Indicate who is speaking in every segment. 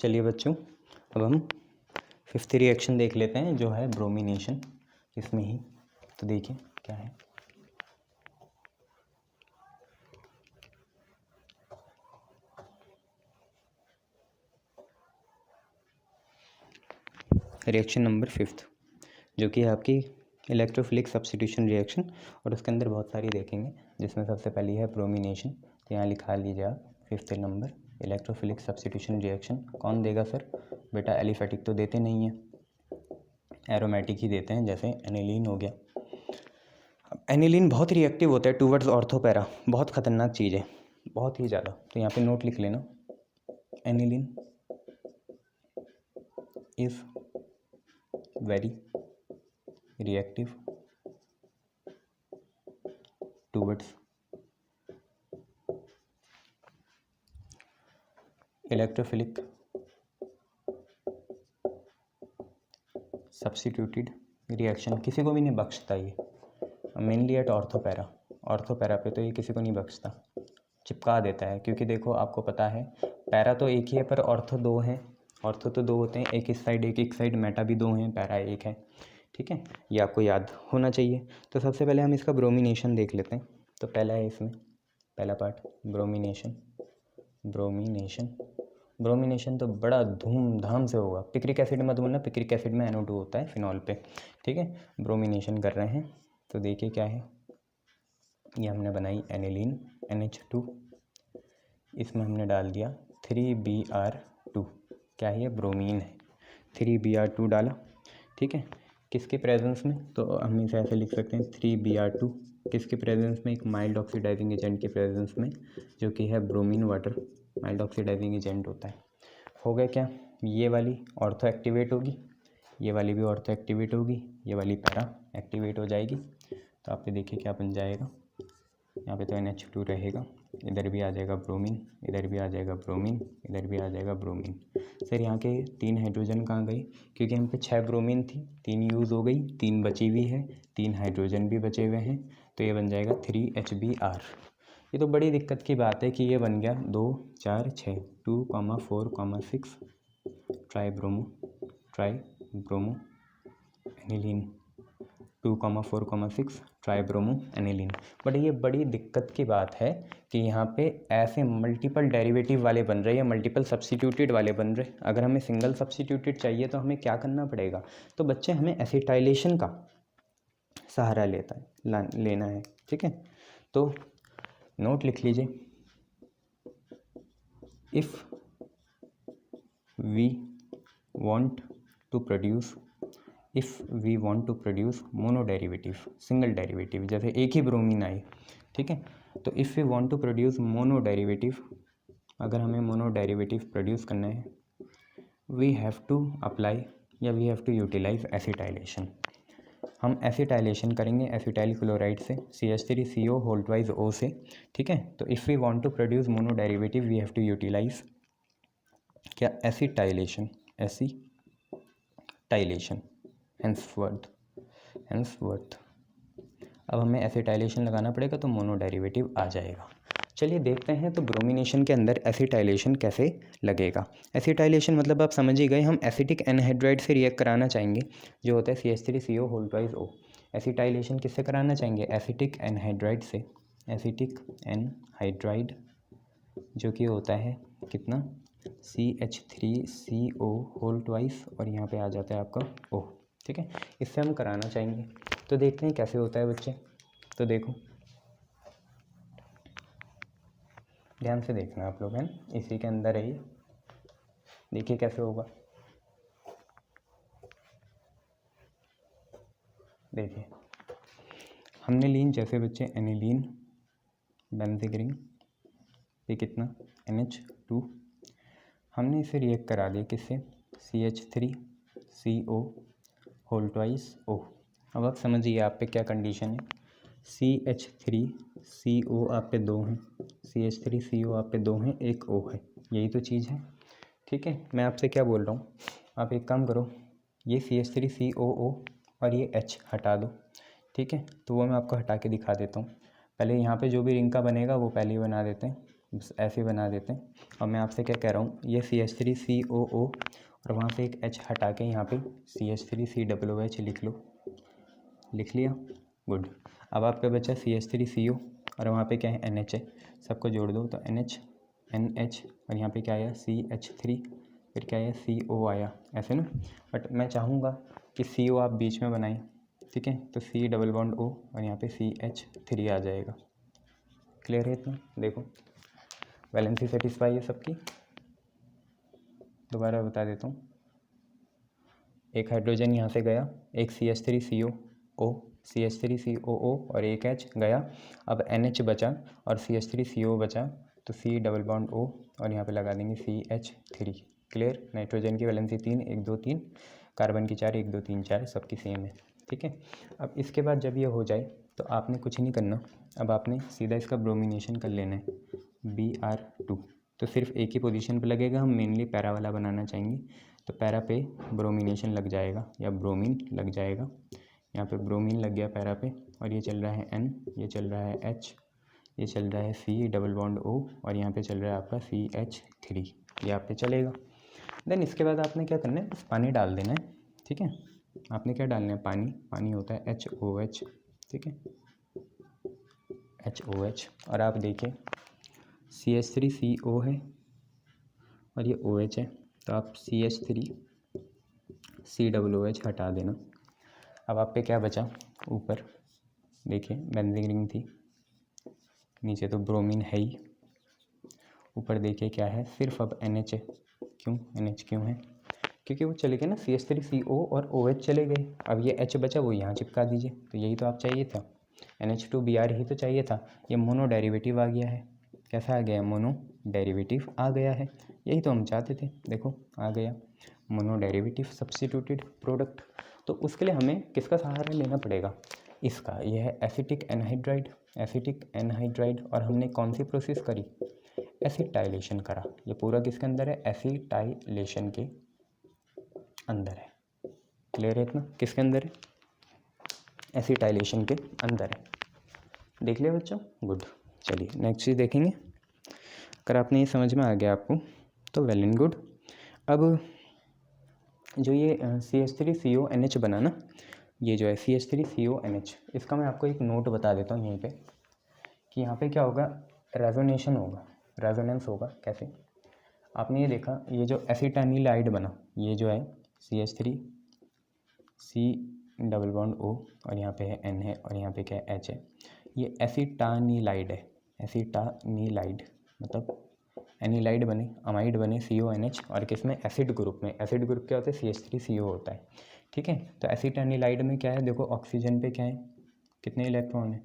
Speaker 1: चलिए बच्चों, अब हम फिफ्थ रिएक्शन देख लेते हैं जो है ब्रोमिनेशन, इसमें ही। तो देखिए क्या है। रिएक्शन नंबर फिफ्थ जो कि है आपकी इलेक्ट्रोफिलिक सब्स्टिट्यूशन रिएक्शन, और उसके अंदर बहुत सारी देखेंगे, जिसमें सबसे पहली है ब्रोमिनेशन। तो यहाँ लिखा लीजिए आप fifth number electrophilic substitution reaction. कौन देगा सर? बेटा एलिफेटिक तो देते नहीं हैं, एरोमेटिक ही देते हैं, जैसे एनिलीन हो गया। एनिलीन बहुत रिएक्टिव होता है टूवर्ड्स ऑर्थोपैरा, बहुत खतरनाक चीज़ है, बहुत ही ज़्यादा। तो यहाँ पे नोट लिख लेना, aniline is very reactive towards electrophilic substituted reaction। किसी को भी नहीं बख्शता ये, मेनली एट ऑर्थोपैरा पे तो ये किसी को नहीं बख्शता, चिपका देता है। क्योंकि देखो आपको पता है पैरा तो एक ही है पर ऑर्थो दो हैं। ऑर्थो तो दो होते हैं, एक इस साइड एक साइड, मेटा भी दो हैं, पैरा एक है। ठीक है, ये आपको याद होना चाहिए। तो सबसे पहले हम इसका ब्रोमिनेशन देख लेते हैं। तो पहला है इसमें पहला पार्ट ब्रोमिनेशन। ब्रोमिनेशन तो बड़ा धूमधाम से होगा। पिक्रिक एसिड मत बोलना, पिक्रिक एसिड में NO2 होता है फिनॉल पे। ठीक है, ब्रोमिनेशन कर रहे हैं। तो देखिए क्या है, ये हमने बनाई एनिलीन NH2, इसमें हमने डाल दिया 3Br2। क्या है ये? ब्रोमीन है। 3Br2 डाला। ठीक है, किसके प्रेजेंस में? तो हम इसे ऐसे लिख सकते हैं 3Br2 किसके प्रेजेंस में? एक माइल्ड ऑक्सीडाइजिंग एजेंट के प्रेजेंस में, जो कि है bromine water. Mild oxidizing agent होता है। हो गया क्या? ये वाली ऑर्थो एक्टिवेट होगी, ये वाली भी ऑर्थो एक्टिवेट होगी, ये वाली पैरा एक्टिवेट हो जाएगी। तो आप देखिए क्या बन जाएगा। यहाँ पे तो NH2 रहेगा, इधर भी आ जाएगा ब्रोमीन, इधर भी आ जाएगा ब्रोमीन, इधर भी आ जाएगा ब्रोमीन। सर यहाँ के 3 हाइड्रोजन कहाँ गए? क्योंकि हम पे 6 ब्रोमीन थी, 3 यूज़ हो गई, 3 बची हुई है, 3 हाइड्रोजन भी बचे हुए हैं। तो ये बन जाएगा 3HBr। ये तो बड़ी दिक्कत की बात है कि ये बन गया 2 4 6 2,4,6 tribromo aniline, 2,4,6 tribromo aniline. But ये बड़ी दिक्कत की बात है कि यहाँ पे ऐसे मल्टीपल डेरिवेटिव वाले बन रहे हैं, मल्टीपल सब्स्टिट्यूटेड वाले बन रहे। अगर हमें सिंगल सब्स्टिट्यूटेड चाहिए तो हमें क्या करना पड़ेगा? तो बच्चे हमें एसिटाइलेशन का सहारा लेना है। ठीक है, तो नोट लिख लीजिए, if we want to produce mono derivative, single derivative, जैसे एक ही ब्रोमीन आई। ठीक है, तो if we want to produce mono derivative, अगर हमें मोनो डेरिवेटिव प्रोड्यूस करना है, वी हैव टू अप्लाई या we have to utilize acetylation. हम एसिटाइलेशन करेंगे एसिटाइल क्लोराइड से, CH3CO होल ट्वाइस O से। ठीक है, तो if we want to produce mono derivative we have to utilise क्या? एसिटाइलेशन हैंसवर्थ। अब हमें एसिटाइलेशन लगाना पड़ेगा तो मोनो डेरिवेटिव आ जाएगा। चलिए देखते हैं तो ब्रोमिनेशन के अंदर एसिटाइलेशन कैसे लगेगा। एसिटाइलेशन मतलब आप समझ ही गए, हम एसिटिक एनहाइड्राइड से रिएक्ट कराना चाहेंगे, जो होता है CH3CO whole twice O। Acetylation किससे कराना चाहेंगे? एसिटिक एनहाइड्राइड से। एसिटिक एनहाइड्राइड जो कि होता है कितना? CH3CO होल ट्वाइस, और यहाँ पे आ जाता है आपका O। ठीक है, इससे हम कराना चाहेंगे। तो देखते हैं कैसे होता है बच्चे। तो देखो, ध्यान से देखना आप लोग, हैं इसी के अंदर है ये। देखिए कैसे होगा। देखिए हमने लीन जैसे बच्चे एनिलीन बेंजिक रिंग, ये कितना? NH2। हमने इसे रिएक्ट करा दिया किससे? CH3CO whole twice O। अब आप समझिए आप पे क्या कंडीशन है। CH3CO आप पे 2 हैं, CH3CO आप पे 2 हैं, एक O है, यही तो चीज़ है। ठीक है, मैं आपसे क्या बोल रहा हूँ, आप एक काम करो, ये CH3COO और ये H हटा दो। ठीक है, तो वो मैं आपको हटा के दिखा देता हूँ। पहले यहाँ पे जो भी रिंग का बनेगा वो पहले ही बना देते हैं। बस ऐसे ही बना देते हैं। अब मैं आपसे क्या कह रहा हूँ, ये CH3COO और वहाँ से एक H हटा के यहाँ पे CH3COOH लिख लो, लिख लिया, गुड। अब आपका बचा CH3CO और वहाँ पे क्या है NH है, सबको जोड़ दो तो NH और यहाँ पे क्या आया CH3, फिर क्या आया CO आया, ऐसे ना। बट मैं चाहूँगा कि CO आप बीच में बनाएं, ठीक है, तो C डबल बॉन्ड O और यहाँ पे CH3 आ जाएगा। क्लियर है इतना? देखो वैलेंसी सेटिस्फाई है सबकी। दोबारा बता देता हूँ, एक हाइड्रोजन यहाँ से गया, एक CH3COO और एक H गया, अब NH बचा और CH3CO बचा, तो C डबल बॉन्ड O और यहाँ पे लगा देंगे CH3। क्लियर? नाइट्रोजन की वैलेंसी 3, 1 2 3, कार्बन की 4, 1 2 3 4, सबकी सेम है, ठीक है। अब इसके बाद जब ये हो जाए तो आपने कुछ नहीं करना, अब आपने सीधा इसका ब्रोमिनेशन कर लेना है, Br2। तो सिर्फ एक ही पोजीशन पे लगेगा, हम मेनली पैरा वाला बनाना चाहेंगे, तो पैरा पे ब्रोमिनेशन लग जाएगा या ब्रोमीन लग जाएगा। यहाँ पे ब्रोमीन लग गया पैरा पे, और ये चल रहा है N, ये चल रहा है H, ये चल रहा है C डबल बॉन्ड O और यहाँ पे चल रहा है आपका CH3, ये आप पे चलेगा। देन इसके बाद आपने क्या करना है, बस पानी डाल देना है, ठीक है। आपने क्या डालना है, पानी, पानी होता है HOH, ठीक है, HOH। और आप देखिए CH3CO है और ये OH है, तो आप CH3COOH हटा देना। अब आप पे क्या बचा, ऊपर देखिए बेंजीन रिंग थी, नीचे तो ब्रोमीन है ही, ऊपर देखिए क्या है, सिर्फ अब NH है। क्यों NH क्यों है? क्योंकि वो चले गए ना, CH3CO और OH चले गए, अब ये H बचा, वो यहाँ चिपका दीजिए, तो यही तो आप चाहिए था, NH2Br ही तो चाहिए था। ये मोनो डेरिवेटिव आ गया है, कैसा आ गया, मोनो डेरिवेटिव आ गया है, यही तो हम चाहते थे, देखो आ गया मोनो डेरिवेटिव सब्स्टिट्यूटेड प्रोडक्ट। तो उसके लिए हमें किसका सहारा लेना पड़ेगा, इसका, यह है एसिटिक एनहाइड्राइड, एसिटिक एनहाइड्राइड। और हमने कौन सी प्रोसेस करी, एसिटाइलेशन करा। ये पूरा किसके अंदर है, एसिटाइलेशन के अंदर है। क्लियर है इतना, किसके अंदर है, एसिटाइलेशन के अंदर है। देख लिया बच्चों, गुड। चलिए नेक्स्ट चीज़ देखेंगे, अगर आपने ये समझ में आ गया आपको तो वेल एंड गुड। अब जो ये CH3CONH बना ना, ये जो है CH3CONH, इसका मैं आपको एक नोट बता देता हूँ यहीं पे, कि यहाँ पे क्या होगा, रेजोनेशन होगा, रेजोनेंस होगा। कैसे, आपने ये देखा, ये जो एसिटानिलाइड बना, ये जो है CH3C डबल बॉन्ड O और यहाँ पे है N है और यहाँ पे क्या है H है, ये एसिटानिलाइड है, एसिटानिलाइड मतलब एनिलाइड बने, अमाइड बने CONH, और किस में, एसिड ग्रुप में। एसिड ग्रुप क्या होता है, CH3CO होता है, ठीक है। तो एसिटानिलाइड में क्या है, देखो ऑक्सीजन पे क्या है, कितने इलेक्ट्रॉन है,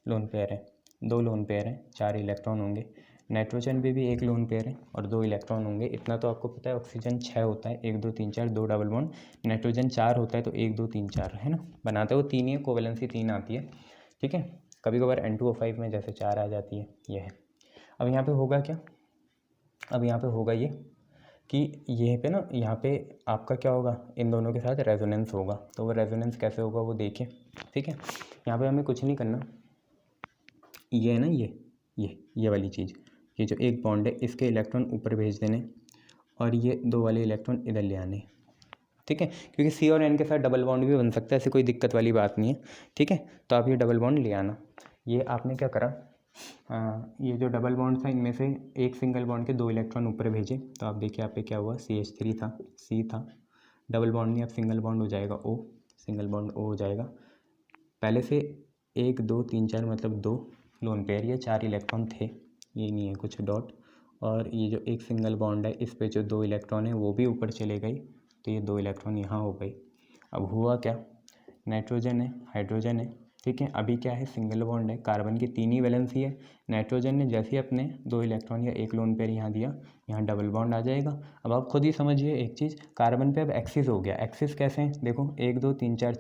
Speaker 1: लोन पेयर है, 2 लोन पेयर है, 4 इलेक्ट्रॉन होंगे। नाइट्रोजन पे भी 1 लोन पेयर है और 2 इलेक्ट्रॉन होंगे। इतना तो आपको पता है, ऑक्सीजन 6 होता है, 1 2 3 4, 2 डबल बॉन्ड। नाइट्रोजन 4 होता है, तो 1 2 3 4 है ना, बनाते हो 3 ही, कोवेलेंसी 3 आती है, ठीक है। कभी कभार N2O5 में जैसे 4 आ जाती है, ये है। अब यहाँ पे होगा क्या, अब यहाँ पे होगा ये कि ये पे ना, यहाँ पे आपका क्या होगा, इन दोनों के साथ रेजोनेंस होगा। तो वो रेजोनेंस कैसे होगा वो देखिए, ठीक है। यहाँ पे हमें कुछ नहीं करना, ये है ना, ये वाली चीज़, ये जो एक बॉन्ड है, इसके इलेक्ट्रॉन ऊपर भेज देने और ये 2 वाले इलेक्ट्रॉन इधर ले आने, ठीक है। क्योंकि C और N के साथ डबल बॉन्ड भी बन सकता है, ऐसी कोई दिक्कत वाली बात नहीं है, ठीक है। तो आप ये डबल बॉन्ड ले आना। ये आपने क्या करा, ये जो डबल बॉन्ड था, इनमें से एक सिंगल बॉन्ड के 2 इलेक्ट्रॉन ऊपर भेजे, तो आप देखिए यहाँ पे क्या हुआ, CH3 था, C था, डबल बॉन्ड नहीं, अब सिंगल बॉन्ड हो जाएगा O, सिंगल बॉन्ड O हो जाएगा। पहले से 1 2 3 4 मतलब 2 लोन पेयर, ये 4 इलेक्ट्रॉन थे, ये नहीं है कुछ डॉट, और ये जो एक सिंगल बॉन्ड है, इस पे जो 2 इलेक्ट्रॉन है वो भी ऊपर चले गए, तो ये 2 इलेक्ट्रॉन यहाँ हो गए। अब हुआ क्या, नाइट्रोजन है, हाइड्रोजन है, ठीक है। अभी क्या है, सिंगल बॉन्ड है, कार्बन की 3 ही वैलेंसी है। नाइट्रोजन ने जैसे ही अपने 2 इलेक्ट्रॉन या 1 लोन पेयर यहाँ दिया, यहाँ डबल बॉन्ड आ जाएगा। अब आप खुद ही समझिए एक चीज़, कार्बन पे अब एक्सिस हो गया। एक्सिस कैसे हैं, देखो 1 2 3 4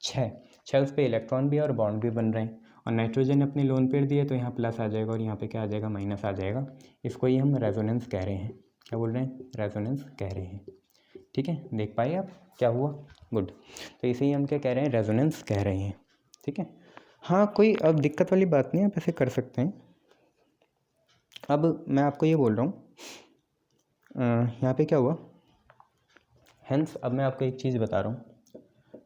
Speaker 1: 6 उस पर इलेक्ट्रॉन भी है और बॉन्ड भी बन रहे हैं। और नाइट्रोजन ने अपने लोन पेयर दिए, तो यहाँ प्लस आ जाएगा और यहाँ पे क्या आ जाएगा, माइनस आ जाएगा। इसको ही हम रेजोनेंस कह रहे हैं। क्या बोल रहे हैं, रेजोनेंस कह रहे हैं, ठीक है। देख पाए आप क्या हुआ, गुड। तो इसे ही हम क्या कह रहे हैं, रेजोनेंस कह रहे हैं, ठीक है। हाँ, कोई अब दिक्कत वाली बात नहीं है, आप ऐसे कर सकते हैं, अब मैं आपको ये बोल रहा हूँ यहाँ पे क्या हुआ, हेंस अब मैं आपको एक चीज़ बता रहा हूँ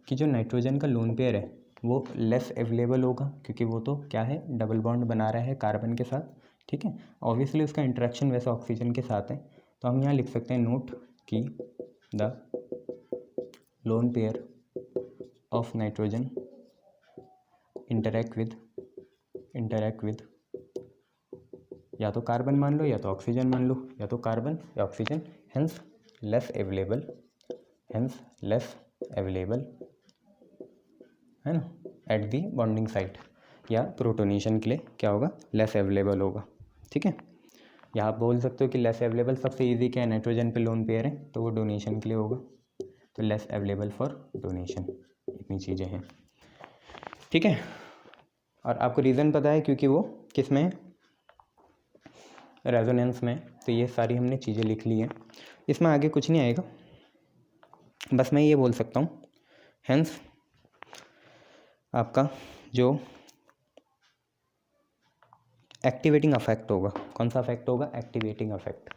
Speaker 1: कि जो नाइट्रोजन का लोन पेयर है वो लेस अवेलेबल होगा, क्योंकि वो तो क्या है, डबल बॉन्ड बना रहा है कार्बन के साथ, ठीक है। ऑब्वियसली उसका इंटरेक्शन वैसे ऑक्सीजन के साथ है, तो हम यहाँ लिख सकते हैं नोट कि the lone pair of nitrogen interact with या तो कार्बन मान लो या तो ऑक्सीजन मान लो, या तो कार्बन या ऑक्सीजन, हेंस लेस अवेलेबल है ना एट दी बॉन्डिंग साइट, या प्रोटोनेशन के लिए क्या होगा, लेस अवेलेबल होगा, ठीक है। या आप बोल सकते हो कि लेस अवेलेबल सबसे इजी क्या है, नाइट्रोजन पे लोन पेयर है तो वो डोनेशन के लिए होगा, तो लेस अवेलेबल फॉर डोनेशन, इतनी चीज़ें हैं, ठीक है। और आपको रीज़न पता है क्योंकि वो किस में है, रेजोनेंस में, तो ये सारी हमने चीज़ें लिख ली हैं, इसमें आगे कुछ नहीं आएगा, बस मैं ये बोल सकता हूँ हेंस आपका जो एक्टिवेटिंग अफेक्ट होगा, कौन सा अफेक्ट होगा, एक्टिवेटिंग अफेक्ट,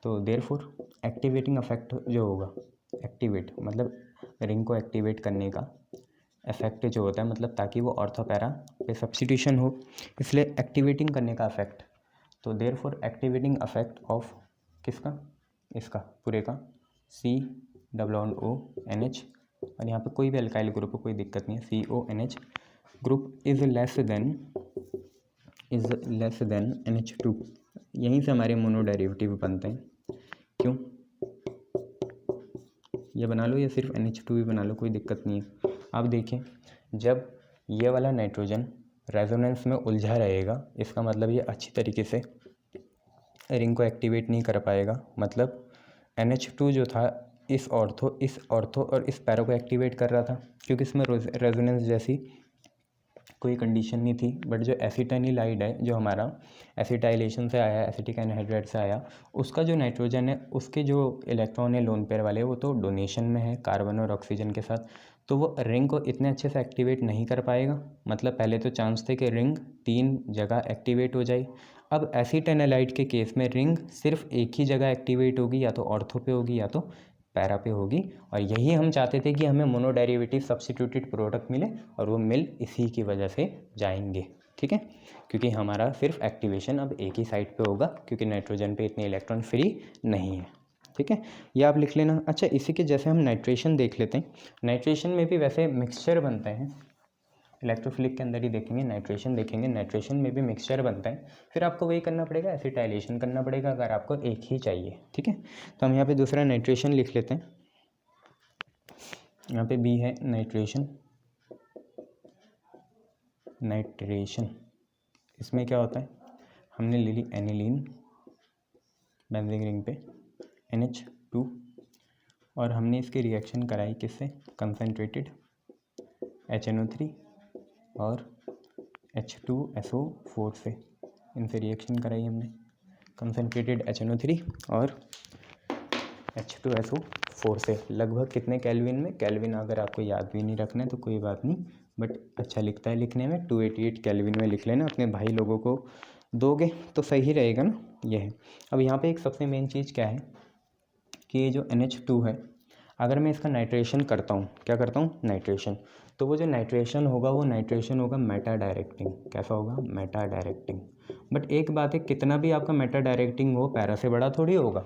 Speaker 1: तो देयरफॉर एक्टिवेटिंग अफेक्ट जो होगा, एक्टिवेट मतलब रिंग को एक्टिवेट करने का इफेक्ट जो होता है, मतलब ताकि वो ऑर्थोपैरा पे सब्स्टिट्यूशन हो, इसलिए एक्टिवेटिंग करने का अफेक्ट, तो देयरफॉर एक्टिवेटिंग अफेक्ट ऑफ किसका, इसका पूरे का COONH, और यहाँ पे कोई भी अल्काइल ग्रुप हो कोई दिक्कत नहीं है, CONH group is less than NH2, यहीं से हमारे मोनो डेरिवेटिव बनते हैं, क्यों, ये बना लो या सिर्फ NH2 भी बना लो, कोई दिक्कत नहीं है। अब देखें, जब ये वाला नाइट्रोजन रेजोनेंस में उलझा रहेगा, इसका मतलब ये अच्छी तरीके से रिंग को एक्टिवेट नहीं कर पाएगा, मतलब NH2 जो था इस ऑर्थो और इस पैरा को एक्टिवेट कर रहा था, क्योंकि इसमें रेजोनेंस जैसी कोई कंडीशन नहीं थी। बट जो एसिटाइनिलाइड है, जो हमारा एसिटाइलेशन से आया, एसिटिक एनहाइड्राइड से आया, उसका जो नाइट्रोजन है, उसके जो इलेक्ट्रॉन है लोन पेयर वाले, वो तो डोनेशन में है कार्बन और ऑक्सीजन के साथ, तो वो रिंग को इतने अच्छे से एक्टिवेट नहीं कर पाएगा। मतलब पहले तो चांस थे कि रिंग 3 जगह एक्टिवेट हो जाए, अब एसिटाइनिलाइड के केस में रिंग सिर्फ एक ही जगह एक्टिवेट होगी, या तो ऑर्थो पे होगी या तो पैरा पे होगी, और यही हम चाहते थे कि हमें मोनोडेरिवेटिव सब्स्टिट्यूटेड प्रोडक्ट मिले, और वो मिल इसी की वजह से जाएंगे, ठीक है, क्योंकि हमारा सिर्फ एक्टिवेशन अब एक ही साइड पे होगा, क्योंकि नाइट्रोजन पे इतने इलेक्ट्रॉन फ्री नहीं है, ठीक है, ये आप लिख लेना। अच्छा, इसी के जैसे हम नाइट्रेशन देख लेते हैं, नाइट्रेशन में भी वैसे मिक्सचर बनते हैं, इलेक्ट्रोफिलिक के अंदर ही देखेंगे, नाइट्रेशन देखेंगे, नाइट्रेशन में भी मिक्सचर बनता है, फिर आपको वही करना पड़ेगा, एसिटाइलेशन करना पड़ेगा अगर आपको एक ही चाहिए, ठीक है। तो हम यहाँ पे दूसरा नाइट्रेशन लिख लेते हैं, यहाँ पे बी है नाइट्रेशन, इसमें क्या होता है, हमने ले ली एनिलीन बेंजीन रिंग पे NH2, और हमने इसकी रिएक्शन कराई किससे, कंसनट्रेटेड HNO3 और H2SO4 से, इनसे रिएक्शन कराई हमने, कंसनट्रेटेड HNO3 और H2SO4 से, लगभग कितने केल्विन में, केल्विन अगर आपको याद भी नहीं रखना है तो कोई बात नहीं, बट अच्छा लिखता है लिखने में, 288 केल्विन में लिख लेना, अपने भाई लोगों को दोगे तो सही रहेगा ना, ये है। अब यहाँ पे एक सबसे मेन चीज़ क्या है कि ये जो NH2 है, अगर मैं इसका नाइट्रेशन करता हूँ, क्या करता हूँ, नाइट्रेशन, तो वो जो नाइट्रेशन होगा वो नाइट्रेशन होगा मेटा डायरेक्टिंग, कैसा होगा, मेटा डायरेक्टिंग। बट एक बात है, कितना भी आपका मेटा डायरेक्टिंग हो, पैरा से बड़ा थोड़ी होगा,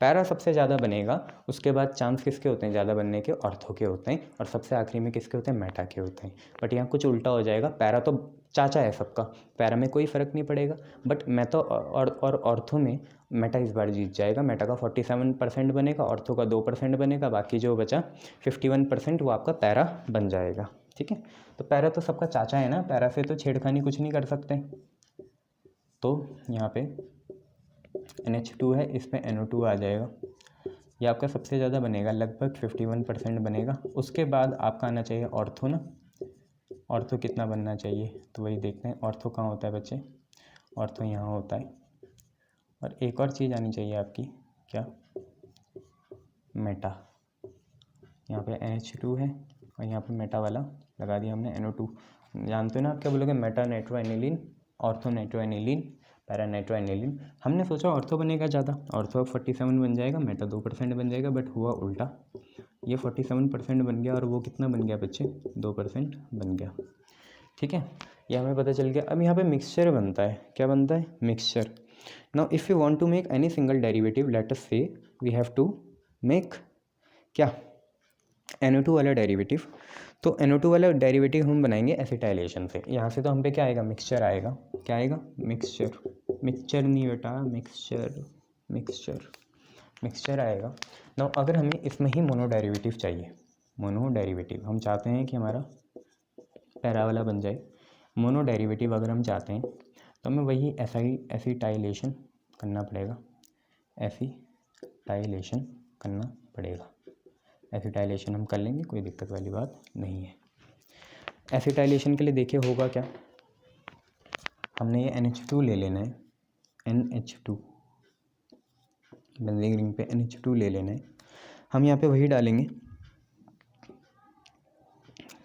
Speaker 1: पैरा सबसे ज़्यादा बनेगा, उसके बाद चांस किसके होते हैं ज़्यादा बनने के, ऑर्थो के होते हैं, और सबसे आखिरी में किसके होते हैं, मेटा के होते हैं। बट यहाँ कुछ उल्टा हो जाएगा, पैरा तो चाचा है सबका, पैरा में कोई फ़र्क नहीं पड़ेगा, बट मेटा और ऑर्थो में मेटा इस बार जीत जाएगा, मेटा का 47% बनेगा, ऑर्थो का 2% बनेगा, बाकी जो बचा 51% वो आपका पैरा बन जाएगा, ठीक है। तो पैरा तो सबका चाचा है ना, पैरा से तो छेड़खानी कुछ नहीं कर सकते, तो यहाँ पे NH2 है, इसमें NO2 आ जाएगा, ये आपका सबसे ज़्यादा बनेगा, लगभग 51% बनेगा। उसके बाद आपका आना चाहिए ऑर्थो ना, ऑर्थो कितना बनना चाहिए, तो वही देखते हैं, ऑर्थो कहाँ होता है बच्चे, ऑर्थो यहाँ होता है। और एक और चीज़ आनी चाहिए आपकी, क्या, मेटा, यहाँ पे NH2 है और यहाँ पे मेटा वाला लगा दिया हमने NO2, जानते हो ना आप क्या बोलोगे, Meta nitro aniline, ortho nitro aniline, para nitro aniline. हमने सोचा ऑर्थो बनेगा ज़्यादा, ऑर्थो 47 बन जाएगा, मेटा 2% बन जाएगा, बट हुआ उल्टा। ये 47% बन गया और वो कितना बन गया बच्चे, 2% बन गया। ठीक है, ये हमें पता चल गया। अब यहाँ पे मिक्सचर बनता है, क्या बनता है, mixture. Now if you want to make any single derivative, let us say we have to make क्या, NO2 वाला डेरिवेटिव। तो NO2 वाला डेरिवेटिव हम बनाएंगे एसिटाइलेशन से। यहाँ से तो हम पे क्या आएगा, मिक्सचर आएगा। क्या आएगा, मिक्सचर। मिक्सचर नहीं बेटा, मिक्सचर, मिक्सचर, मिक्सचर आएगा। नाउ अगर हमें इसमें ही मोनो डेरिवेटिव चाहिए, मोनो डेरिवेटिव हम चाहते हैं कि हमारा पैरा वाला बन जाए, मोनो डेरिवेटिव अगर हम चाहते हैं तो हमें वही एसिटाइलेशन करना पड़ेगा, एसिटाइलेशन करना पड़ेगा। एसिटाइलेशन हम कर लेंगे, कोई दिक्कत वाली बात नहीं है। एसिटाइलेशन के लिए देखिए होगा क्या, हमने ये NH2 ले लेना है, NH2, बेंजीन रिंग पे NH2 ले लेना है। हम यहाँ पे वही डालेंगे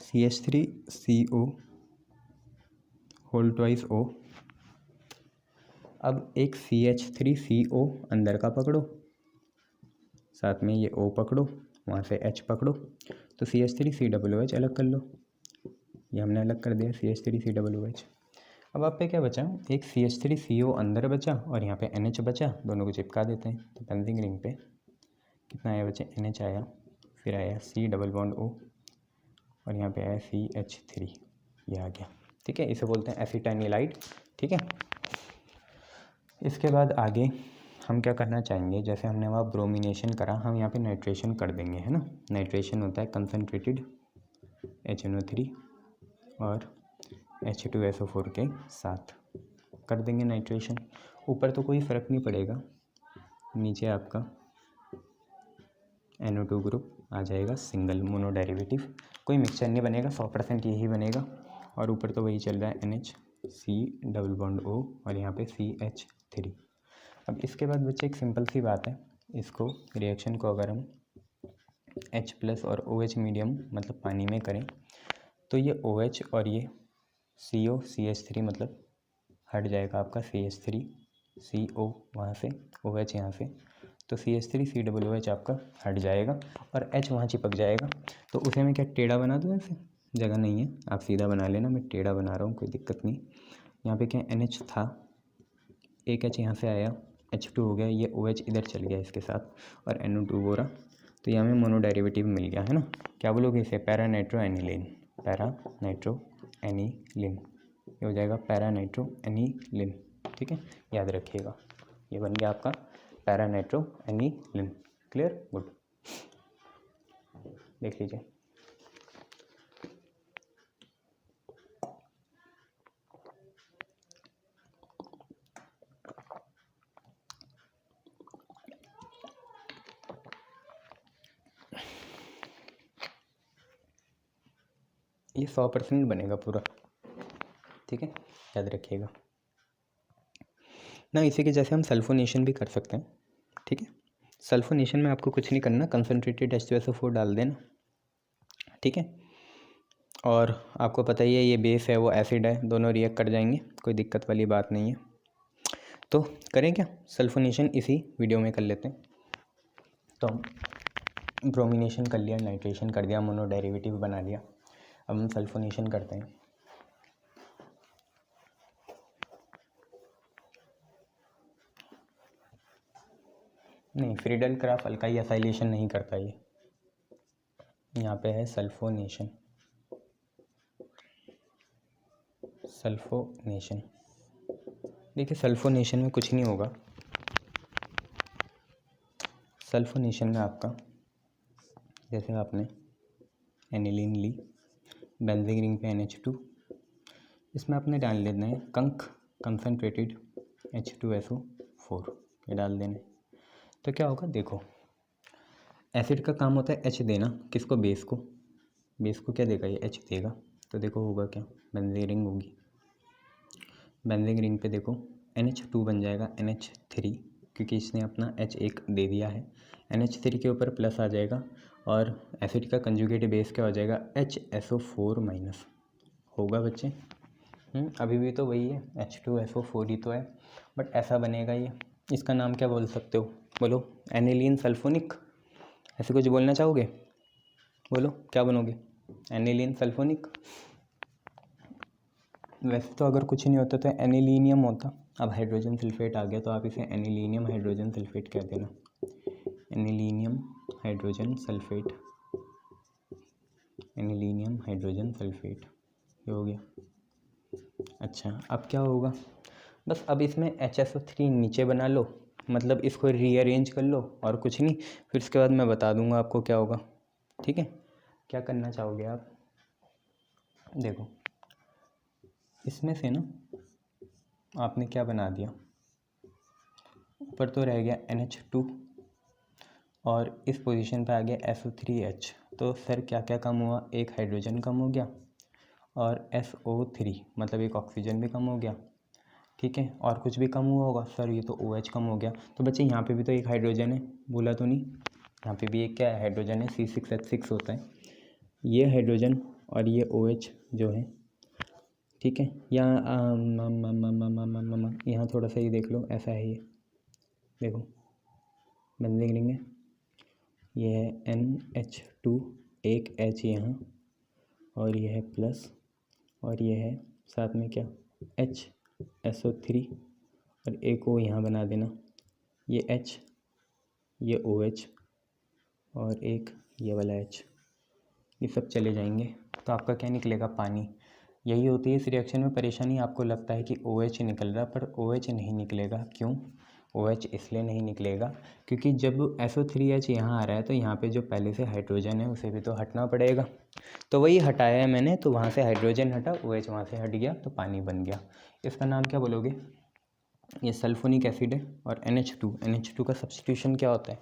Speaker 1: CH3CO होल ट्वाइस O। अब एक CH3CO अंदर का पकड़ो, साथ में ये O पकड़ो, वहाँ से H पकड़ो, तो CH3COOH अलग कर लो। ये हमने अलग कर दिया CH3COOH। अब आप पे क्या बचा, एक CH3CO अंदर बचा और यहाँ पे NH बचा, दोनों को चिपका देते हैं। तो बेंजीन रिंग पे कितना आया बच्चे, NH आया, फिर आया C डबल बॉन्ड O और यहाँ पे आया CH3, ये आ गया। ठीक है, इसे बोलते हैं एसिटाइनिलाइड। ठीक है, इसके बाद आगे हम क्या करना चाहेंगे, जैसे हमने वहाँ ब्रोमिनेशन करा, हम यहाँ पे नाइट्रेशन कर देंगे, है ना। नाइट्रेशन होता है कंसनट्रेटेड HNO3 और H2SO4 के साथ कर देंगे नाइट्रेशन। ऊपर तो कोई फ़र्क नहीं पड़ेगा, नीचे आपका NO2 ग्रुप आ जाएगा, सिंगल मोनो डेरिवेटिव, कोई मिक्सचर नहीं बनेगा, 100% यही बनेगा। और ऊपर तो वही चल रहा है NH C double bond O और यहाँ पे CH3। अब इसके बाद बच्चे एक सिंपल सी बात है, इसको रिएक्शन को अगर हम H+ और OH मीडियम मतलब पानी में करें तो ये OH और ये CO CH3 मतलब हट जाएगा आपका CH3 CO वहाँ से, OH यहाँ से, तो CH3COOH आपका हट जाएगा और H वहाँ चिपक जाएगा। तो उसे मैं क्या टेढ़ा बना दूँ, ऐसे जगह नहीं है, आप सीधा बना लेना, मैं टेढ़ा बना रहा हूँ, कोई दिक्कत नहीं। यहाँ पे क्या NH था, एक H यहाँ से आया, H2 हो गया, ये OH इधर चल गया इसके साथ और NO2 हो रहा, तो यहाँ में मोनो डेरिवेटिव मिल गया, है ना। क्या बोलोगे इसे, para nitro aniline, para nitro aniline, ये हो जाएगा पैरा नाइट्रो एनिलीन। ठीक है, याद रखिएगा, ये बन गया आपका para nitro aniline. Clear, good, देख लीजिए। ये 100% बनेगा पूरा। ठीक है, याद रखिएगा ना। इसी के जैसे हम सल्फोनेशन भी कर सकते हैं। ठीक है, सल्फोनेशन में आपको कुछ नहीं करना, कंसनट्रेटेड H2SO4 डाल देना। ठीक है, और आपको पता ही है ये बेस है वो एसिड है, दोनों रिएक्ट कर जाएंगे, कोई दिक्कत वाली बात नहीं है। तो करें क्या, सल्फोनेशन इसी वीडियो में कर लेते हैं। तो हम ब्रोमिनेशन कर लिया, नाइट्रेशन कर दिया, मोनो डेरिवेटिव बना लिया, अब हम सल्फोनेशन करते हैं। नहीं, फ्रीडल क्राफ्ट अल्काई एसाइलेशन नहीं करता ये, यहाँ पे है सल्फोनेशन, सल्फोनेशन। देखिए सल्फोनेशन में कुछ नहीं होगा, सल्फोनेशन में आपका जैसे आपने एनिलीन ली, बेंजीन रिंग पे NH2, इसमें आपने डाल देना है कंसनट्रेटेड H2SO4, ये डाल देना है। तो क्या होगा, देखो एसिड का काम होता है H देना, किसको, बेस को, बेस को क्या देगा, ये H देगा। तो देखो होगा क्या, बेंजीन रिंग होगी, बेंजीन रिंग पे देखो NH2 बन जाएगा NH3, क्योंकि इसने अपना H1 दे दिया है, NH3 के ऊपर प्लस आ जाएगा और एसिड का कंजुगेट बेस क्या हो जाएगा, HSO4- होगा बच्चे। अभी भी तो वही है, H2SO4 ही तो है, बट ऐसा बनेगा ये। इसका नाम क्या बोल सकते हो, बोलो। एनिलीन सल्फोनिक, ऐसे कुछ बोलना चाहोगे? बोलो क्या बनोगे? Aniline sulphonic. वैसे तो अगर कुछ नहीं होता तो एनिलीनियम होता। अब हाइड्रोजन सल्फेट आ गया तो आप इसे एनिलीनियम हाइड्रोजन सल्फेट कह देना। Anilinium hydrogen sulphate, anilinium hydrogen sulphate, ये हो गया। अच्छा अब क्या होगा, बस अब इसमें HSO3 नीचे बना लो, मतलब इसको रीअरेंज कर लो और कुछ नहीं। फिर उसके बाद मैं बता दूंगा आपको क्या होगा, ठीक है। क्या करना चाहोगे आप? देखो इसमें से ना आपने क्या बना दिया, ऊपर तो रह गया NH2 और इस पोजीशन पे आ गया SO3H। तो सर क्या क्या कम हुआ, एक हाइड्रोजन कम हो गया और SO3 मतलब एक ऑक्सीजन भी कम हो गया, ठीक है। और कुछ भी कम हुआ होगा सर, ये तो OH कम हो गया। तो बच्चे यहाँ पे भी तो एक हाइड्रोजन है, भूला तो नहीं? यहाँ पे भी एक क्या है, हाइड्रोजन है, C6H6 होता है ये हाइड्रोजन और ये OH जो है, ठीक है। यहाँ यहाँ थोड़ा सा ये देख लो, ऐसा है ये, देखो बंदे रिंग है, ये है NH2, एक H यहाँ और ये है प्लस और ये है साथ में क्या SO3 और एक O यहाँ बना देना, ये H, ये OH और एक ये वाला H, ये सब चले जाएंगे तो आपका क्या निकलेगा, पानी। यही होती है इस रिएक्शन में परेशानी। आपको लगता है कि OH निकल रहा, पर OH नहीं निकलेगा। क्यों OH इसलिए नहीं निकलेगा क्योंकि जब SO3H यहाँ आ रहा है तो यहाँ पे जो पहले से हाइड्रोजन है उसे भी तो हटना पड़ेगा। तो वही हटाया है मैंने, तो वहाँ से हाइड्रोजन हटा, OH वहाँ से हट गया तो पानी बन गया। इसका नाम क्या बोलोगे? ये सल्फोनिक एसिड है। और NH2 का सब्स्टिट्यूशन क्या होता है?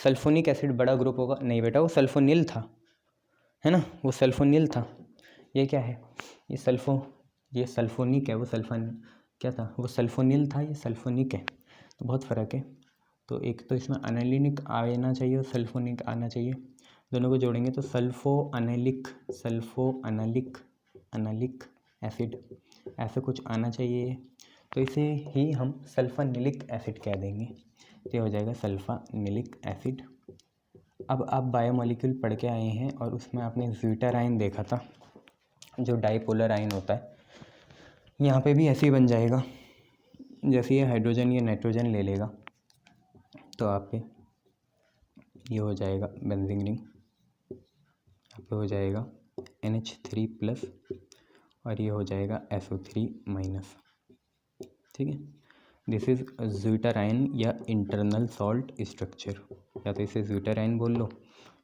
Speaker 1: सल्फोनिक एसिड बड़ा ग्रुप होगा, नहीं बेटा वो सल्फोनिल था, है ना, वो सल्फोनिल था। ये क्या है, ये सल्फोनिक है, वो सल्फन क्या था, वो सल्फोनिल था, ये सल्फोनिक है, तो बहुत फ़र्क है। तो एक तो इसमें अनालिनिक आना चाहिए और सल्फोनिक आना चाहिए, दोनों को जोड़ेंगे तो सल्फो अनालिक एसिड ऐसे कुछ आना चाहिए। तो इसे ही हम सल्फानिलिक एसिड कह देंगे, तो हो जाएगा सल्फानिलिक एसिड। अब आप बायोमोलिक्यूल पढ़ के आए हैं और उसमें आपने ज़्यूटर आयन देखा था, जो डाइपोलर आयन होता है। यहाँ पे भी ऐसे ही बन जाएगा, जैसे ये हाइड्रोजन ये नाइट्रोजन ले लेगा तो आप पे ये हो जाएगा बेंजीन रिंग, यहाँ पे हो जाएगा NH3+ और ये हो जाएगा SO3-, ठीक है। दिस इज़ ज़्यूटर आयन या इंटरनल सॉल्ट स्ट्रक्चर, या तो इसे ज़्यूटर आयन बोल लो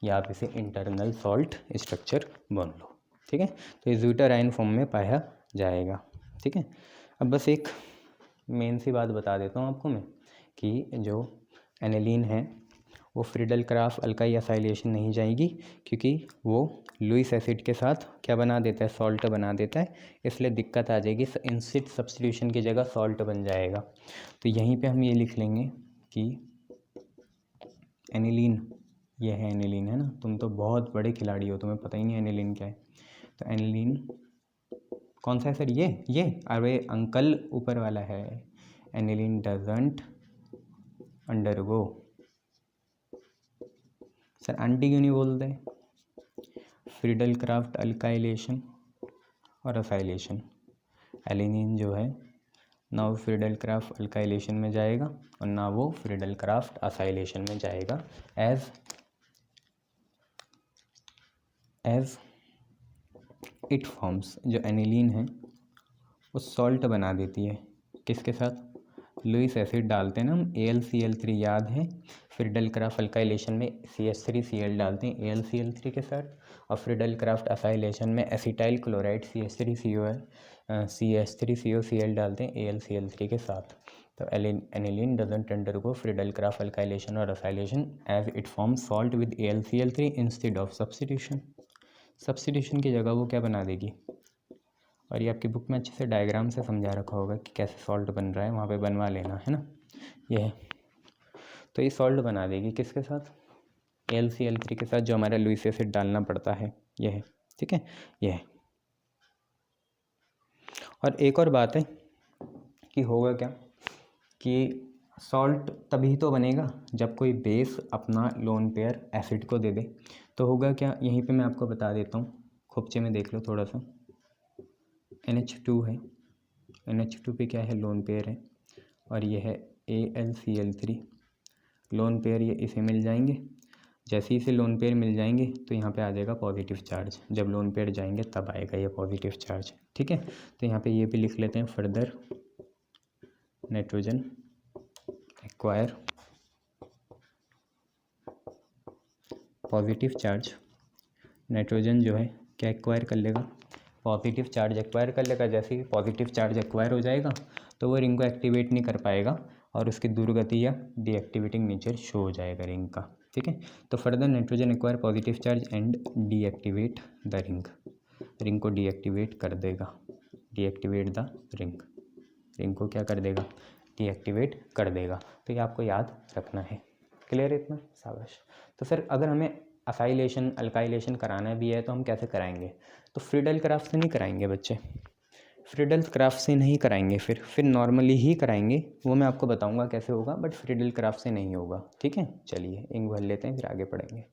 Speaker 1: या आप इसे इंटरनल सॉल्ट स्ट्रक्चर बोल लो, ठीक है। तो ये ज़्यूटर आयन फॉर्म में पाया जाएगा, ठीक है। अब बस एक मेन सी बात बता देता हूँ आपको मैं कि जो एनिलीन है वो फ्रीडल क्राफ्ट अल्काई असाइलेशन नहीं जाएगी, क्योंकि वो लुईस एसिड के साथ क्या बना देता है, सॉल्ट बना देता है, इसलिए दिक्कत आ जाएगी। इंसिड सब्स्टिट्यूशन की जगह सॉल्ट बन जाएगा। तो यहीं पे हम ये लिख लेंगे कि एनिलीन, ये है एनिलीन, है ना। तुम तो बहुत बड़े खिलाड़ी हो, तुम्हें पता ही नहीं एनिलीन क्या है। तो एनिलीन कौन सा है सर? ये अरे अंकल ऊपर वाला है, aniline doesn't undergo. Sir aunty क्यों नहीं बोलते? फ्रीडल क्राफ्ट अल्काइलेशन और असाइलेशन। एलिनिन जो है ना वो फ्रीडल क्राफ्ट अल्काइलेशन में जाएगा और ना वो फ्रीडल क्राफ्ट असाइलेशन में जाएगा, एज इट फॉर्म्स। जो एनिलीन है वो सॉल्ट बना देती है, किसके साथ? लुईस एसिड डालते हैं ना हम, AlCl3 याद है, फ्रीडल क्राफ्ट अल्काइलेशन में CH3Cl डालते हैं AlCl3 के साथ, और फ्रीडल क्राफ्ट असाइलेशन में एसिटाइल क्लोराइड CH3COCl डालते हैं AlCl3 के साथ। तो aniline doesn't undergo Friedel Craft alkylation और acylation as it forms salt with AlCl3 instead of substitution. Substitution की जगह वो क्या बना देगी, और ये आपकी बुक में अच्छे से डायग्राम से समझा रखा होगा कि कैसे सॉल्ट बन रहा है, वहाँ पे बनवा लेना, है ना। ये है, तो ये सॉल्ट बना देगी किसके साथ? AlCl3 के साथ, जो हमारा लुईस एसिड डालना पड़ता है, ये है, ठीक है, ये है। और एक और बात है कि होगा क्या कि सॉल्ट तभी तो बनेगा जब कोई बेस अपना लोन पेयर एसिड को दे दे। तो होगा क्या, यहीं पे मैं आपको बता देता हूँ, खुपचे में देख लो थोड़ा सा। NH2 है, NH2 पे क्या है, लोन पेयर है, और ये है AlCl3 लोन पेयर। ये इसे मिल जाएंगे, जैसे ही इसे लोन पेयर मिल जाएंगे तो यहाँ पे आ जाएगा पॉजिटिव चार्ज। जब लोन पेयर जाएंगे तब आएगा ये पॉजिटिव चार्ज, ठीक है। तो यहाँ पे ये भी लिख लेते हैं, further nitrogen acquire positive charge. Nitrogen जो है क्या एक्वायर कर लेगा, पॉजिटिव चार्ज एक्वायर कर लेगा। जैसे ही पॉजिटिव चार्ज एक्वायर हो जाएगा तो वो रिंग को एक्टिवेट नहीं कर पाएगा और उसकी दुर्गति या डीएक्टिवेटिंग नेचर शो हो जाएगा रिंग का, ठीक है। तो further nitrogen acquire positive charge and deactivate the ring, ring को डीएक्टिवेट कर देगा, डीएक्टिवेट द रिंग, रिंग को क्या कर देगा, डीएक्टिवेट कर देगा। तो ये आपको याद रखना है। क्लियर है इतना, शाबाश। तो सर अगर हमें असाइलेशन अल्काइलेशन कराना भी है तो हम कैसे कराएंगे, तो फ्रीडल क्राफ्ट से नहीं कराएंगे बच्चे, फ्रीडल क्राफ्ट से नहीं कराएंगे, फिर नॉर्मली ही कराएंगे। वो मैं आपको बताऊंगा कैसे होगा, बट फ्रीडल क्राफ्ट से नहीं होगा, ठीक है। चलिए इंक भर लेते हैं, फिर आगे पढ़ेंगे।